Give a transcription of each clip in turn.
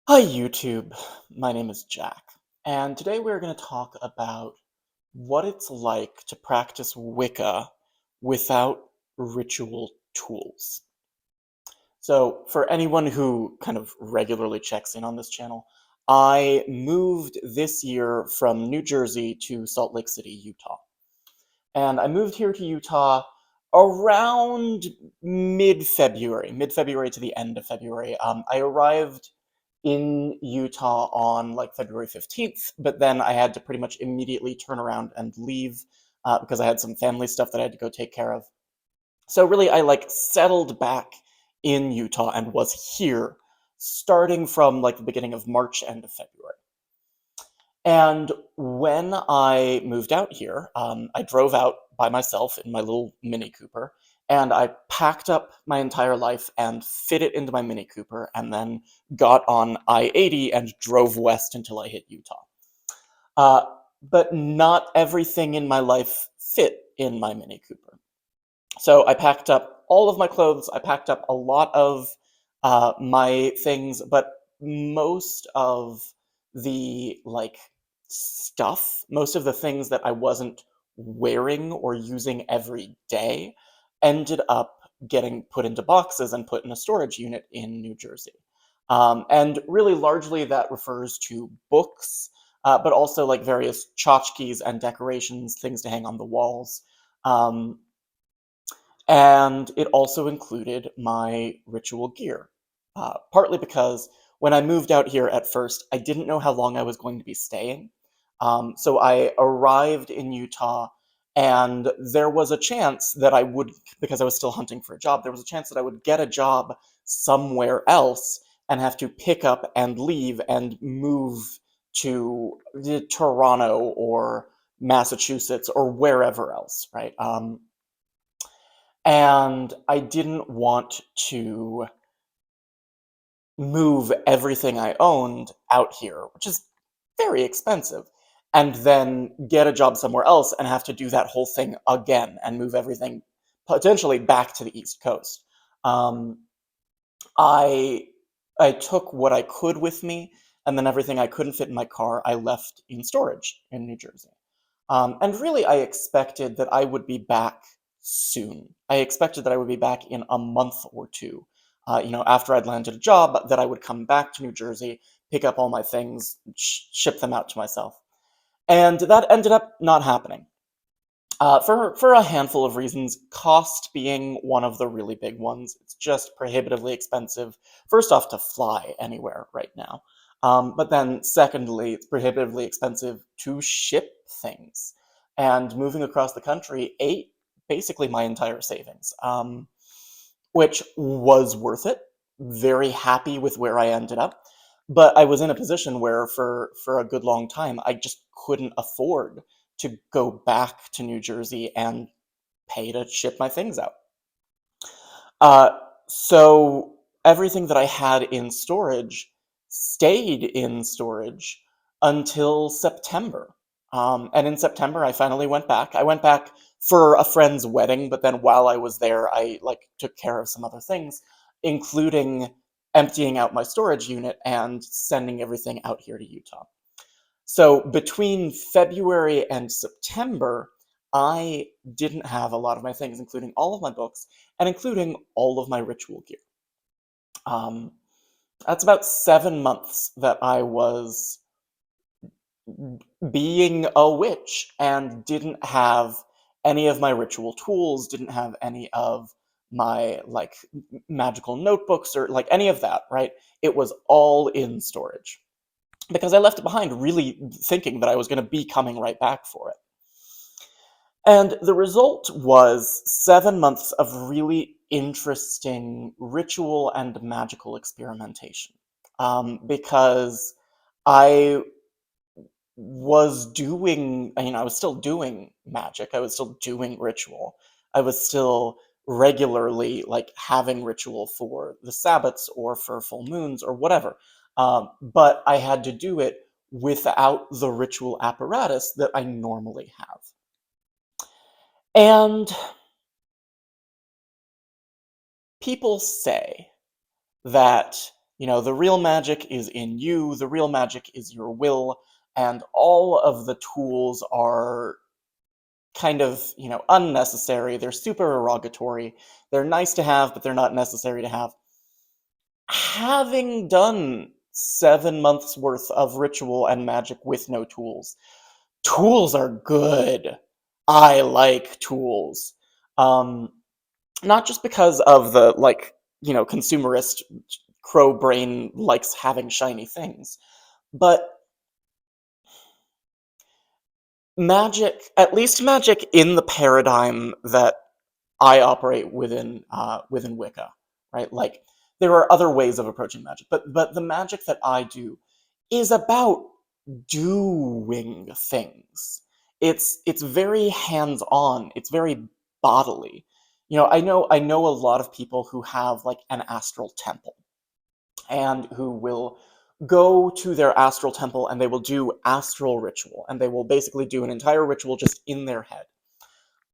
Hi YouTube, my name is Jack, and today we're going to talk about what it's like to practice Wicca without ritual tools. So, for anyone who kind of regularly checks in on this channel, I moved this year from New Jersey to Salt Lake City, Utah. And I moved here to Utah around mid-February to the end of February. I arrived in Utah on like February 15th, but then I had to pretty much immediately turn around and leave because I had some family stuff that I had to go take care of. So really, I like settled back in Utah and was here starting from like the beginning of March, end of February. And when I moved out here, I drove out by myself in my little Mini Cooper, and I packed up my entire life and fit it into my Mini Cooper, and then got on I-80 and drove west until I hit Utah. Uh, but not everything in my life fit in my Mini Cooper. So I packed up all of my clothes, I packed up a lot of my things, but most of the like stuff, most of the things that I wasn't wearing or using every day ended up getting put into boxes and put in a storage unit in New Jersey. And really largely that refers to books, but also like various tchotchkes and decorations, things to hang on the walls. Um, and it also included my ritual gear. Partly because when I moved out here at first, I didn't know how long I was going to be staying. So I arrived in Utah, and there was a chance that I would, because I was still hunting for a job, there was a chance that I would get a job somewhere else and have to pick up and leave and move to Toronto or Massachusetts or wherever else, right? And I didn't want to move everything I owned out here, which is very expensive, and then get a job somewhere else and have to do that whole thing again and move everything potentially back to the East Coast. Um, I I took what I could with me, and then everything I couldn't fit in my car, I left in storage in New Jersey. And really, I expected that I would be back soon. I expected that I would be back in a month or two. After I'd landed a job, that I would come back to New Jersey, pick up all my things, ship them out to myself. And that ended up not happening. For a handful of reasons, cost being one of the really big ones. It's just prohibitively expensive, first off, to fly anywhere right now. But then, secondly, it's prohibitively expensive to ship things. And moving across the country ate basically my entire savings, which was worth it. Very happy with where I ended up. But I was in a position where, for a good long time, I just couldn't afford to go back to New Jersey and pay to ship my things out. Uh, so everything that I had in storage stayed in storage until September. And in September, I finally went back. I went back for a friend's wedding, but then while I was there, I like took care of some other things, including emptying out my storage unit and sending everything out here to Utah. So between February and September, I didn't have a lot of my things, including all of my books and including all of my ritual gear. Um, that's about 7 months that I was being a witch and didn't have any of my ritual tools, didn't have any of my like magical notebooks or like any of that, right? It was all in storage because I left it behind really thinking that I was going to be coming right back for it. And the result was 7 months of really interesting ritual and magical experimentation. Because I was doing, I was still doing magic, I was still doing ritual, I was still regularly like having ritual for the Sabbats or for full moons or whatever. But I had to do it without the ritual apparatus that I normally have. And people say that The real magic is in you, the real magic is your will, and all of the tools are kind of, unnecessary. They're super erogatory. They're nice to have, but they're not necessary to have. Having done 7 months worth of ritual and magic with no tools, tools are good. I like tools. Um, Not just because of the, consumerist crow brain likes having shiny things, but magic, at least magic in the paradigm that I operate within Wicca, right? Like there are other ways of approaching magic, but the magic that I do is about doing things. It's very hands-on. It's very bodily. I know a lot of people who have like an astral temple and who will go to their astral temple and they will do astral ritual and they will basically do an entire ritual just in their head.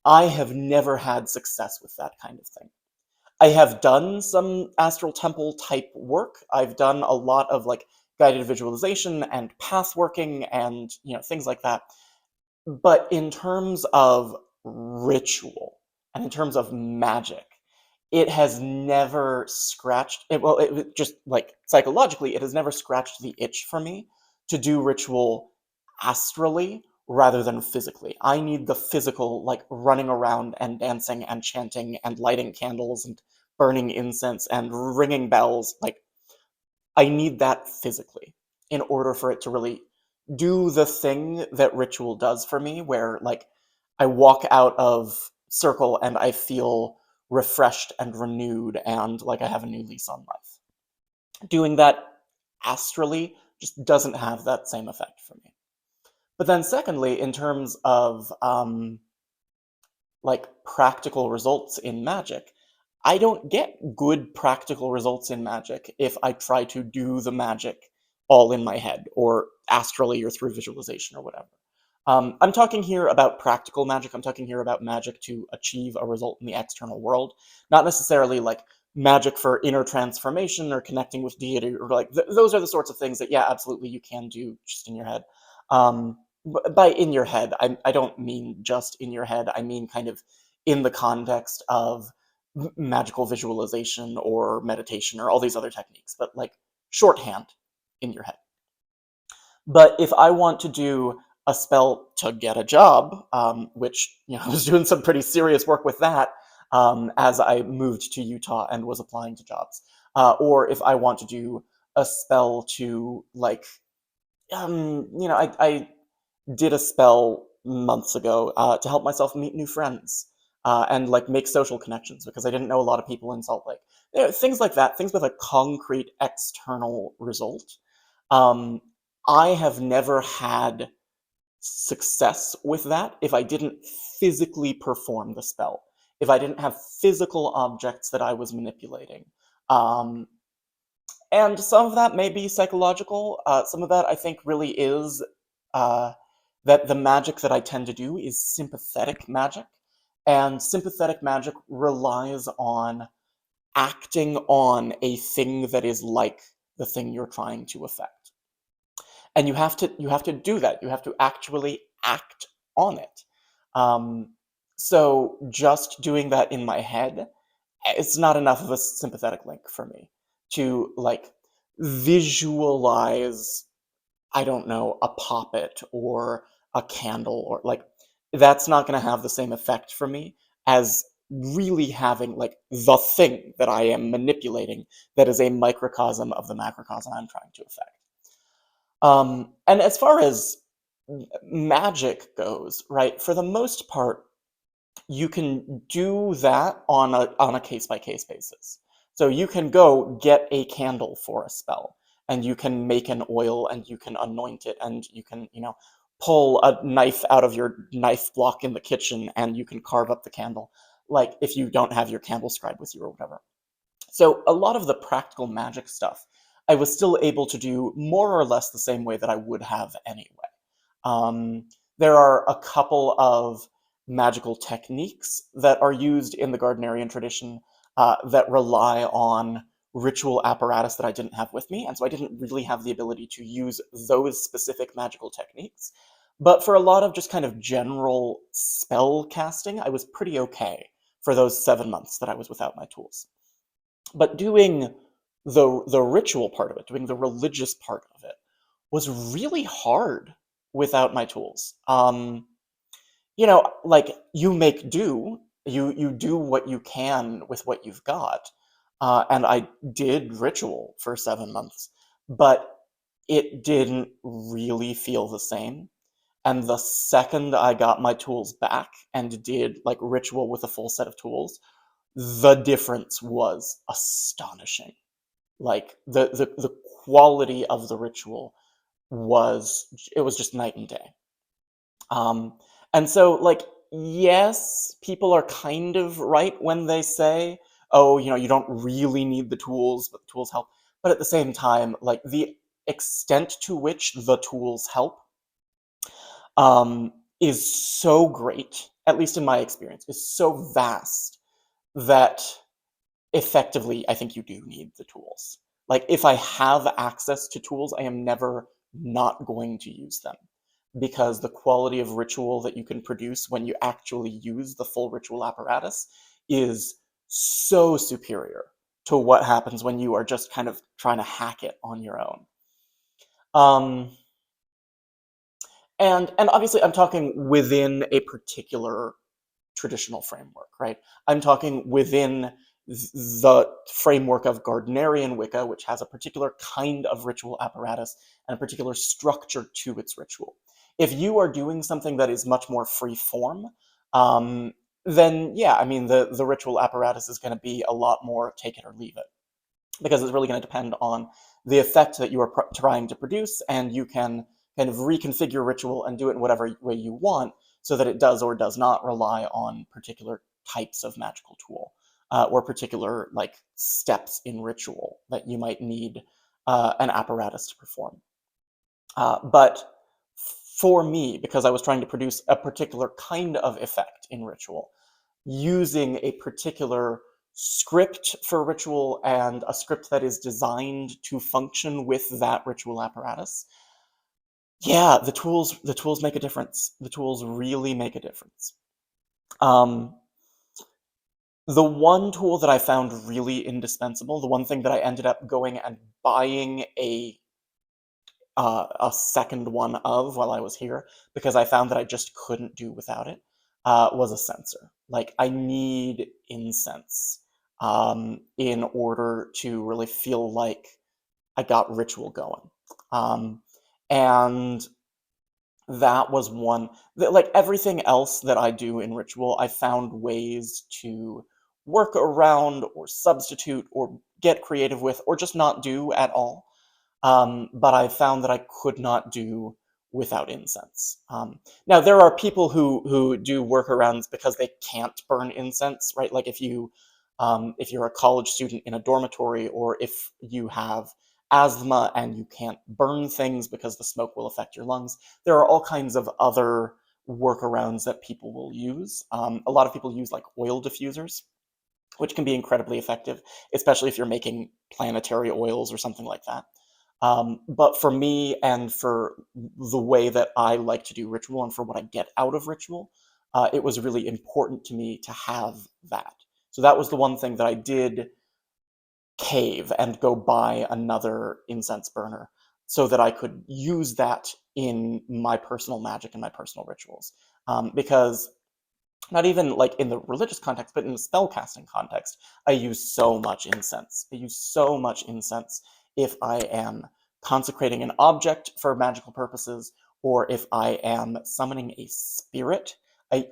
I have never had success with that kind of thing. I have done some astral temple type work. I've done a lot of like guided visualization and path working and things like that. But in terms of ritual and in terms of magic, it has never scratched it. Well, it just like psychologically, it has never scratched the itch for me to do ritual astrally rather than physically. I need the physical, like running around and dancing and chanting and lighting candles and burning incense and ringing bells. Like, I need that physically in order for it to really do the thing that ritual does for me, where like I walk out of circle and I feel refreshed and renewed and like I have a new lease on life. Doing that astrally just doesn't have that same effect for me. But then, secondly, in terms of like practical results in magic, I don't get good practical results in magic if I try to do the magic all in my head or astrally or through visualization or whatever. I'm talking here about practical magic. I'm talking here about magic to achieve a result in the external world, not necessarily like magic for inner transformation or connecting with deity or like those are the sorts of things that, yeah, absolutely you can do just in your head. By in your head, I don't mean just in your head. I mean kind of in the context of magical visualization or meditation or all these other techniques, but like shorthand in your head. But if I want to do a spell to get a job, which I was doing some pretty serious work with that as I moved to Utah and was applying to jobs, or if I want to do a spell to like, I did a spell months ago to help myself meet new friends and like make social connections because I didn't know a lot of people in Salt Lake. Things like that, things with a concrete external result. Um, I have never had success with that if I didn't physically perform the spell, if I didn't have physical objects that I was manipulating. Um, and some of that may be psychological. Some of that I think really is uh, that the magic that I tend to do is sympathetic magic. And sympathetic magic relies on acting on a thing that is like the thing you're trying to affect. And you have to do that. You have to actually act on it. Um, so just doing that in my head, it's not enough of a sympathetic link for me to like visualize, I don't know, a poppet or a candle or like that's not going to have the same effect for me as really having like the thing that I am manipulating that is a microcosm of the macrocosm I'm trying to affect. And as far as magic goes, right, for the most part, you can do that on a case by case basis. So you can go get a candle for a spell, and you can make an oil, and you can anoint it, and you can pull a knife out of your knife block in the kitchen, and you can carve up the candle, like if you don't have your candle scribe with you or whatever. So a lot of the practical magic stuff, I was still able to do more or less the same way that I would have anyway. Um, there are a couple of magical techniques that are used in the Gardnerian tradition that rely on ritual apparatus that I didn't have with me, and so I didn't really have the ability to use those specific magical techniques. But for a lot of just kind of general spell casting, I was pretty okay for those 7 months that I was without my tools. But doing the ritual part of it, doing the religious part of it, was really hard without my tools. Like you make do, you do what you can with what you've got. And I did ritual for 7 months, but it didn't really feel the same. And the second I got my tools back and did like ritual with a full set of tools, the difference was astonishing. Like the quality of the ritual was just night and day. Um, and so, like, yes, people are kind of right when they say, oh, you don't really need the tools, but the tools help. But at the same time, like, the extent to which the tools help is so great, at least in my experience, is so vast that effectively, I think you do need the tools. Like, if I have access to tools, I am never not going to use them because the quality of ritual that you can produce when you actually use the full ritual apparatus is so superior to what happens when you are just kind of trying to hack it on your own. Um, and obviously, I'm talking within a particular traditional framework, right? I'm talking within the framework of Gardnerian Wicca, which has a particular kind of ritual apparatus and a particular structure to its ritual. If you are doing something that is much more free form, then yeah, I mean, the ritual apparatus is going to be a lot more take it or leave it, because it's really going to depend on the effect that you are trying to produce, and you can kind of reconfigure ritual and do it in whatever way you want so that it does or does not rely on particular types of magical tool or particular like steps in ritual that you might need an apparatus to perform. But for me, because I was trying to produce a particular kind of effect in ritual, using a particular script for ritual and a script that is designed to function with that ritual apparatus, yeah, the tools make a difference. The tools really make a difference. Um, the one tool that I found really indispensable, the one thing that I ended up going and buying a second one of while I was here, because I found that I just couldn't do without it, was a censer. Like, I need incense in order to really feel like I got ritual going. And that was one that, like everything else that I do in ritual, I found ways to work around or substitute or get creative with or just not do at all. But I found that I could not do without incense. Now there are people who do workarounds because they can't burn incense, right? Like if you're a college student in a dormitory, or if you have asthma and you can't burn things because the smoke will affect your lungs, there are all kinds of other workarounds that people will use. A lot of people use like oil diffusers, which can be incredibly effective, especially if you're making planetary oils or something like that. But for me, and for the way that I like to do ritual and for what I get out of ritual, it was really important to me to have that. So that was the one thing that I did cave and go buy another incense burner so that I could use that in my personal magic and my personal rituals. Because not even like in the religious context, but in the spellcasting context, I use so much incense. I use so much incense if I am consecrating an object for magical purposes, or if I am summoning a spirit. I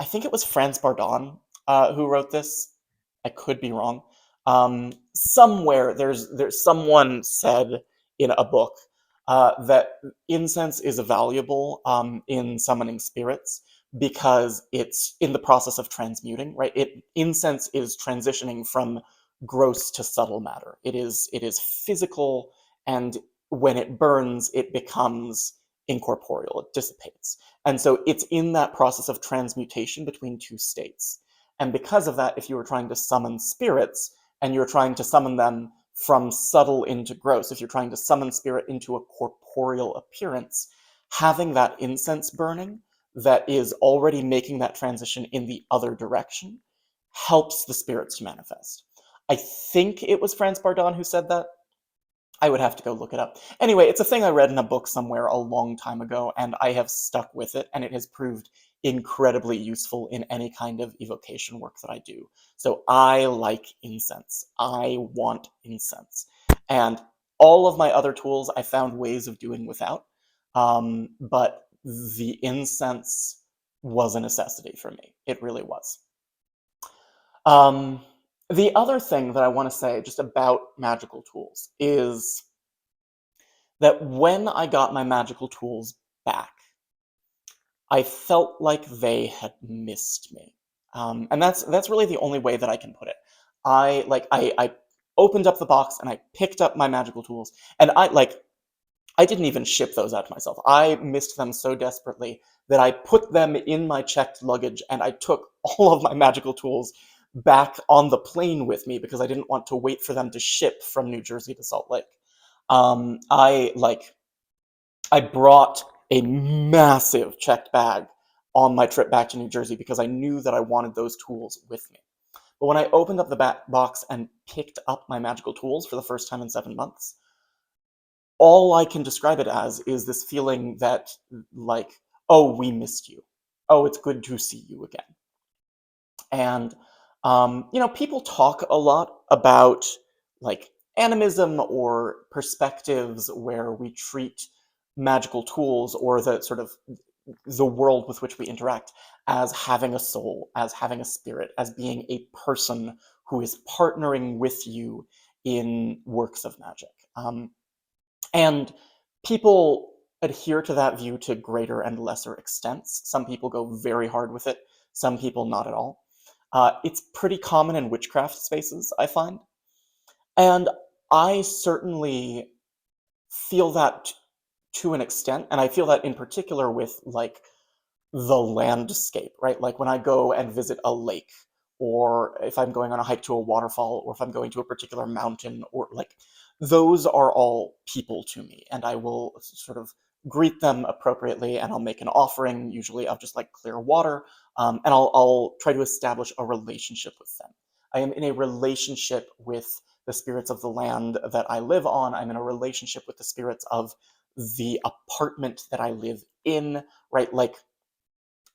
think it was Franz Bardon who wrote this. I could be wrong. Somewhere there's someone said in a book that incense is valuable in summoning spirits because it's in the process of transmuting, right? Incense is transitioning from gross to subtle matter. It is physical, and when it burns, it becomes incorporeal. It dissipates. And so it's in that process of transmutation between two states. And because of that, if you were trying to summon spirits and you're trying to summon them from subtle into gross, if you're trying to summon spirit into a corporeal appearance, having that incense burning that is already making that transition in the other direction helps the spirits to manifest. I think it was Franz Bardon who said that. I would have to go look it up. Anyway, it's a thing I read in a book somewhere a long time ago, and I have stuck with it, and it has proved incredibly useful in any kind of evocation work that I do. So I like incense. I want incense. And all of my other tools I found ways of doing without, but the incense was a necessity for me. It really was. Um, the other thing that I want to say just about magical tools is that when I got my magical tools back, I felt like they had missed me. And that's really the only way that I can put it. I opened up the box and I picked up my magical tools, and I didn't even ship those out to myself. I missed them so desperately that I put them in my checked luggage, and I took all of my magical tools back on the plane with me because I didn't want to wait for them to ship from New Jersey to Salt Lake. Um, I like I brought a massive checked bag on my trip back to New Jersey because I knew that I wanted those tools with me. But when I opened up the box and picked up my magical tools for the first time in 7 months, all I can describe it as is this feeling that, like, oh, we missed you. Oh, it's good to see you again. And, people talk a lot about like animism or perspectives where we treat magical tools or the sort of the world with which we interact as having a soul, as having a spirit, as being a person who is partnering with you in works of magic. And people adhere to that view to greater and lesser extents. Some people go very hard with it, some people not at all. It's pretty common in witchcraft spaces, I find. And I certainly feel that to an extent, and I feel that in particular with like the landscape, right? Like when I go and visit a lake, or if I'm going on a hike to a waterfall, or if I'm going to a particular mountain, or like those are all people to me, and I will sort of greet them appropriately, and I'll make an offering, usually of just like clear water, and I'll try to establish a relationship with them. I am in a relationship with the spirits of the land that I live on. I'm in a relationship with the spirits of the apartment that I live in, right? Like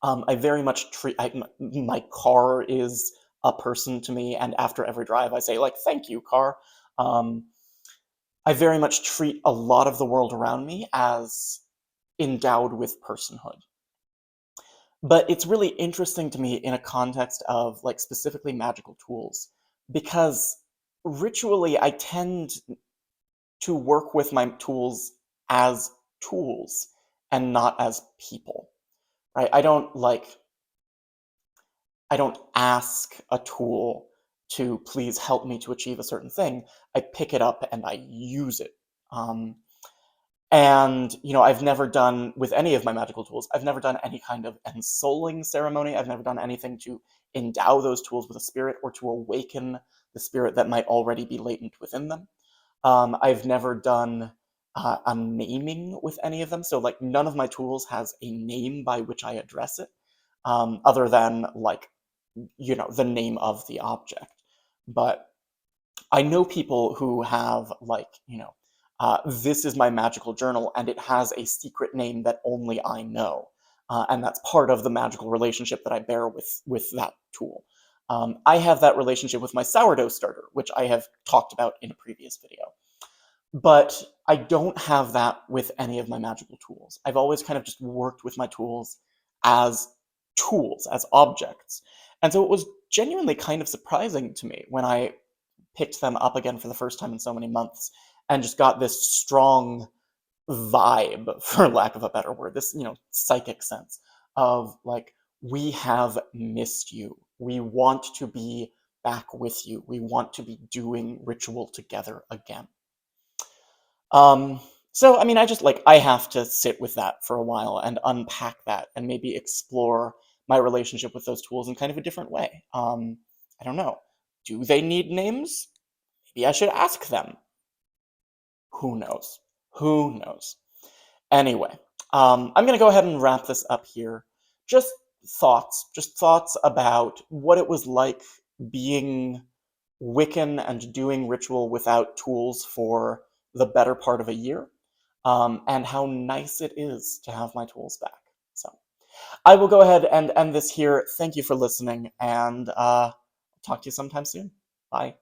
I very much treat my car is a person to me, and after every drive, I say like, "Thank you, car." Um, I very much treat a lot of the world around me as endowed with personhood. But it's really interesting to me in a context of like specifically magical tools, because ritually I tend to work with my tools as tools and not as people, right? I don't ask a tool to please help me to achieve a certain thing. I pick it up and I use it. Um, and I've never done with any of my magical tools. I've never done any kind of ensouling ceremony. I've never done anything to endow those tools with a spirit or to awaken the spirit that might already be latent within them. I've never done a naming with any of them. So like none of my tools has a name by which I address it, other than like the name of the object. But I know people who have this is my magical journal, and it has a secret name that only I know, and that's part of the magical relationship that I bear with that tool. I have that relationship with my sourdough starter, which I have talked about in a previous video. But I don't have that with any of my magical tools. I've always kind of just worked with my as tools, as objects. And so it was genuinely kind of surprising to me when I picked them up again for the first time in so many months and just got this strong vibe, for lack of a better word, this, psychic sense of like, we have missed you. We want to be back with you. We want to be doing ritual together again. So I mean, I have to sit with that for a while and unpack that and maybe explore my relationship with those tools in kind of a different way. I don't know. Do they need names? Maybe I should ask them. Who knows? Who knows? Anyway, I'm going to go ahead and wrap this up here. Just just thoughts about what it was like being Wiccan and doing ritual without tools for the better part of a year, and how nice it is to have my tools back. So I will go ahead and end this here. Thank you for listening, and talk to you sometime soon. Bye.